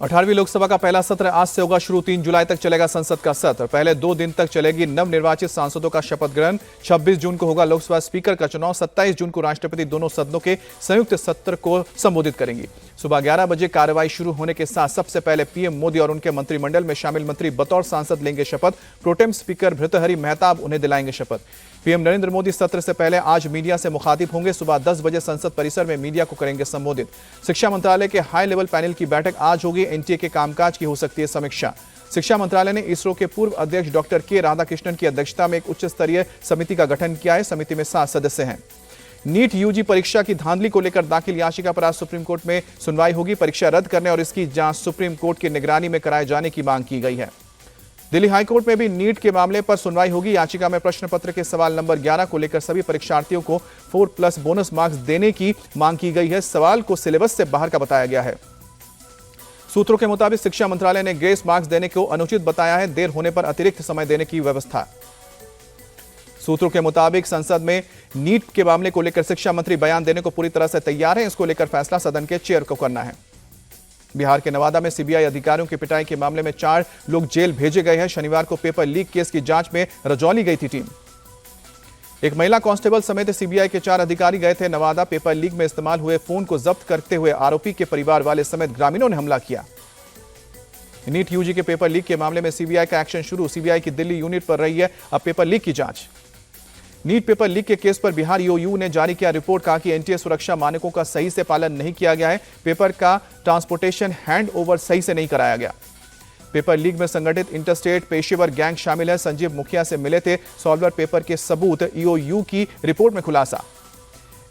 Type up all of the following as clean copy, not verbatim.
18वीं लोकसभा का पहला सत्र आज से होगा शुरू। 3 जुलाई तक चलेगा संसद का सत्र। पहले 2 दिन तक चलेगी नवनिर्वाचित सांसदों का शपथ ग्रहण। 26 जून को होगा लोकसभा स्पीकर का चुनाव। 27 जून को राष्ट्रपति दोनों सदनों के संयुक्त सत्र को संबोधित करेंगी। सुबह 11 बजे कार्रवाई शुरू होने के साथ सबसे पहले पीएम मोदी और उनके मंत्रिमंडल में शामिल मंत्री बतौर सांसद लेंगे शपथ। प्रोटेम स्पीकर भृतहरि मेहताब उन्हें दिलाएंगे शपथ। पीएम नरेंद्र मोदी सत्र से पहले आज मीडिया से मुखातिब होंगे। सुबह 10 बजे संसद परिसर में मीडिया को करेंगे संबोधित। शिक्षा मंत्रालय के हाई लेवल पैनल की बैठक आज होगी। एनटीए के कामकाज की हो सकती है समीक्षा। शिक्षा मंत्रालय ने इसरो के पूर्व अध्यक्ष डॉक्टर के राधाकृष्णन की अध्यक्षता में एक उच्च स्तरीय समिति का गठन किया है। समिति में 7 सदस्य हैं। नीट यूजी परीक्षा की धांधली को लेकर दाखिल याचिका पर आज सुप्रीम कोर्ट में सुनवाई होगी। परीक्षा रद्द करने और इसकी जांच सुप्रीम कोर्ट की निगरानी में कराए जाने की मांग की गई है। दिल्ली हाईकोर्ट में भी नीट के मामले पर सुनवाई होगी। याचिका में प्रश्न पत्र के सवाल नंबर 11 को लेकर सभी परीक्षार्थियों को 4+ बोनस मार्क्स देने की मांग की गई है। सवाल को सिलेबस से बाहर का बताया गया है। सूत्रों के मुताबिक शिक्षा मंत्रालय ने ग्रेस मार्क्स देने को अनुचित बताया है। देर होने पर अतिरिक्त समय देने की व्यवस्था। सूत्रों के मुताबिक संसद में नीट के मामले को लेकर शिक्षा मंत्री बयान देने को पूरी तरह से तैयार है। इसको लेकर फैसला सदन के चेयर को करना है। बिहार के नवादा में सीबीआई अधिकारियों की पिटाई के मामले में 4 लोग जेल भेजे गए हैं। शनिवार को पेपर लीक केस की जांच में रजौली गई थी टीम। एक महिला कांस्टेबल समेत सीबीआई के 4 अधिकारी गए थे नवादा। पेपर लीक में इस्तेमाल हुए फोन को जब्त करते हुए आरोपी के परिवार वाले समेत ग्रामीणों ने हमला किया। नीट यूजी के पेपर लीक के मामले में सीबीआई का एक्शन शुरू। सीबीआई की दिल्ली यूनिट पर रही है अब पेपर लीक की जांच। नीट पेपर लीक के केस पर बिहार ईओयू ने जारी किया रिपोर्ट। कहा कि एनटीए सुरक्षा मानकों का सही से पालन नहीं किया गया है। पेपर का ट्रांसपोर्टेशन हैंड ओवर सही से नहीं कराया गया। पेपर लीक में संगठित इंटरस्टेट पेशेवर गैंग शामिल है। संजीव मुखिया से मिले थे सॉल्वर पेपर के सबूत। ईओयू की रिपोर्ट में खुलासा।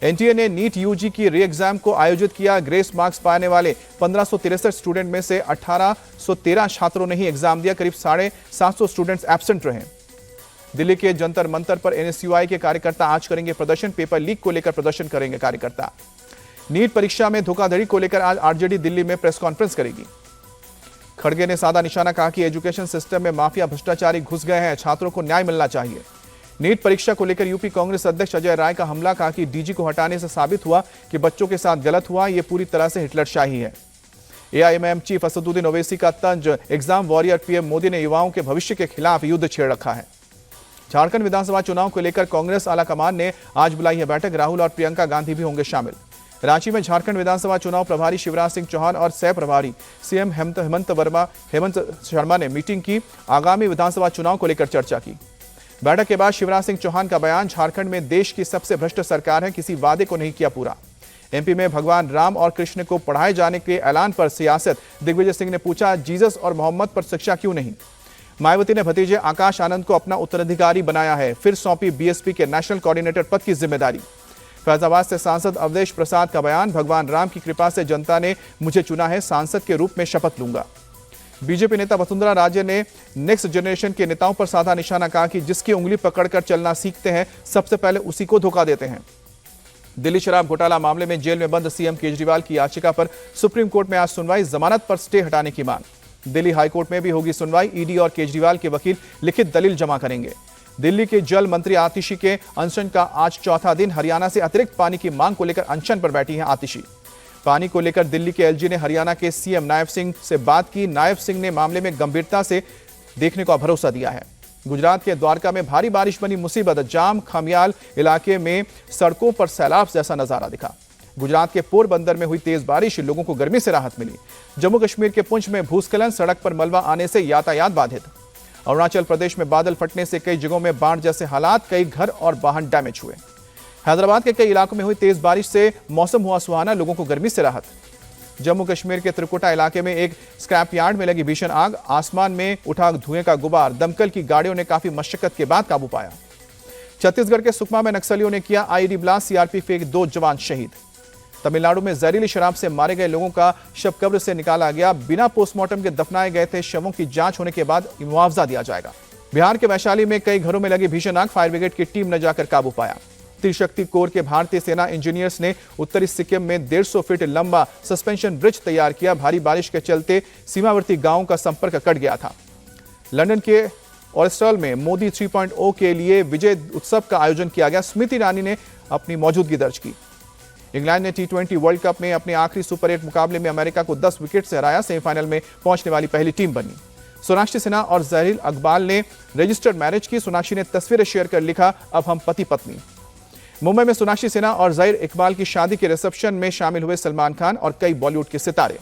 एनटीए ने नीट यूजी की री एग्जाम को आयोजित किया। ग्रेस मार्क्स पाने वाले 1563 स्टूडेंट में से 1813 छात्रों ने ही एग्जाम दिया। करीब 750 स्टूडेंट्स एब्सेंट रहे। दिल्ली के जंतर मंतर पर एनएसयूआई के कार्यकर्ता आज करेंगे प्रदर्शन। पेपर लीक को लेकर प्रदर्शन करेंगे कार्यकर्ता। नीट परीक्षा में धोखाधड़ी को लेकर आज आरजेडी दिल्ली में प्रेस कॉन्फ्रेंस करेगी। खड़गे ने साधा निशाना कहा कि एजुकेशन सिस्टम में माफिया भ्रष्टाचारी घुस गए हैं। छात्रों को न्याय मिलना चाहिए। नीट परीक्षा को लेकर यूपी कांग्रेस अध्यक्ष अजय राय का हमला। कहा कि डीजी को हटाने से साबित हुआ कि बच्चों के साथ गलत हुआ। यह पूरी तरह से हिटलरशाही है। एआईएमआईएम चीफ असदुद्दीन ओवैसी का तंज एग्जाम वॉरियर। पीएम मोदी ने युवाओं के भविष्य के खिलाफ युद्ध छेड़ रखा है। झारखंड विधानसभा चुनाव को लेकर कांग्रेस आलाकमान ने आज बुलाई है बैठक। राहुल और प्रियंका गांधी भी होंगे शामिल। रांची में झारखंड विधानसभा चुनाव प्रभारी शिवराज सिंह चौहान और सह प्रभारी सीएम हेमंत शर्मा ने मीटिंग की। आगामी विधानसभा चुनाव को लेकर चर्चा की। बैठक के बाद शिवराज सिंह चौहान का बयान। झारखंड में देश की सबसे भ्रष्ट सरकार है। किसी वादे को नहीं किया पूरा। एमपी में भगवान राम और कृष्ण को पढ़ाए जाने के ऐलान पर सियासत। दिग्विजय सिंह ने पूछा जीसस और मोहम्मद पर शिक्षा क्यों नहीं। मायावती ने भतीजे आकाश आनंद को अपना उत्तराधिकारी बनाया है। फिर सौंपी बीएसपी के नेशनल कोऑर्डिनेटर पद की जिम्मेदारी। फैजाबाद से सांसद अवधेश प्रसाद का बयान। भगवान राम की कृपा से जनता ने मुझे चुना है। सांसद के रूप में शपथ लूंगा। बीजेपी नेता वसुंधरा राजे ने नेक्स्ट जनरेशन के नेताओं पर साधा निशाना। कहा कि जिसकी उंगली पकड़कर चलना सीखते हैं सबसे पहले उसी को धोखा देते हैं। दिल्ली शराब घोटाला मामले में जेल में बंद सीएम केजरीवाल की याचिका पर सुप्रीम कोर्ट में आज सुनवाई। जमानत पर स्टे हटाने की मांग। दिल्ली हाईकोर्ट में भी होगी सुनवाई। ईडी और केजरीवाल के वकील लिखित दलील जमा करेंगे। दिल्ली के जल मंत्री आतिशी के अनशन का आज चौथा दिन। हरियाणा से अतिरिक्त पानी की मांग को लेकर अनशन पर बैठी हैं आतिशी। पानी को लेकर दिल्ली के एलजी ने हरियाणा के सीएम नायब सिंह से बात की। नायब सिंह ने मामले में गंभीरता से देखने का भरोसा दिया है। गुजरात के द्वारका में भारी बारिश बनी मुसीबत। जाम खमियाल इलाके में सड़कों पर सैलाब जैसा नजारा दिखा। गुजरात के पोरबंदर में हुई तेज बारिश। लोगों को गर्मी से राहत मिली। जम्मू कश्मीर के पुंछ में भूस्खलन। सड़क पर मलबा आने से यातायात बाधित। अरुणाचल प्रदेश में बादल फटने से कई जगहों में बाढ़ जैसे हालात। कई घर और वाहन डैमेज हुए। हैदराबाद के कई इलाकों में हुई तेज बारिश से मौसम हुआ सुहाना। लोगों को गर्मी से राहत। जम्मू कश्मीर के त्रिकुटा इलाके में एक स्क्रैप यार्ड में लगी भीषण आग। आसमान में उठा धुएं का गुबार। दमकल की गाड़ियों ने काफी मशक्कत के बाद काबू पाया। छत्तीसगढ़ के सुकमा में नक्सलियों ने किया आईईडी ब्लास्ट। सीआरपीएफ के 2 जवान शहीद। तमिलनाडु में जहरीली शराब से मारे गए लोगों का शव कब्र से निकाला गया। बिना पोस्टमार्टम के दफनाए गए थे। शवों की जांच होने के बाद मुआवजा दिया जाएगा। बिहार के वैशाली में कई घरों में लगी भीषण आग। फायर ब्रिगेड की टीम ने जाकर काबू पाया। त्रिशक्ति कोर के भारतीय सेना इंजीनियर्स ने उत्तरी सिक्किम में 150 फीट लंबा सस्पेंशन ब्रिज तैयार किया। भारी बारिश के चलते सीमावर्ती गांवों का संपर्क कट गया था। लंदन के ऑरिस्टल में मोदी 3.0 के लिए विजय उत्सव का आयोजन किया गया। स्मृति ईरानी ने अपनी मौजूदगी दर्ज की। इंग्लैंड ने T20 वर्ल्ड कप में अपने आखिरी सुपर 8 मुकाबले में अमेरिका को 10 विकेट से हराया, सेमीफाइनल में पहुंचने वाली पहली टीम बनी। सोनाक्षी सिन्हा और जहीर इकबाल ने रजिस्टर्ड मैरिज की। सोनाक्षी ने तस्वीरें शेयर कर लिखा, अब हम पति पत्नी। मुंबई में सोनाक्षी सिन्हा और जहीर इकबाल की शादी के रिसेप्शन में शामिल हुए सलमान खान और कई बॉलीवुड के सितारे।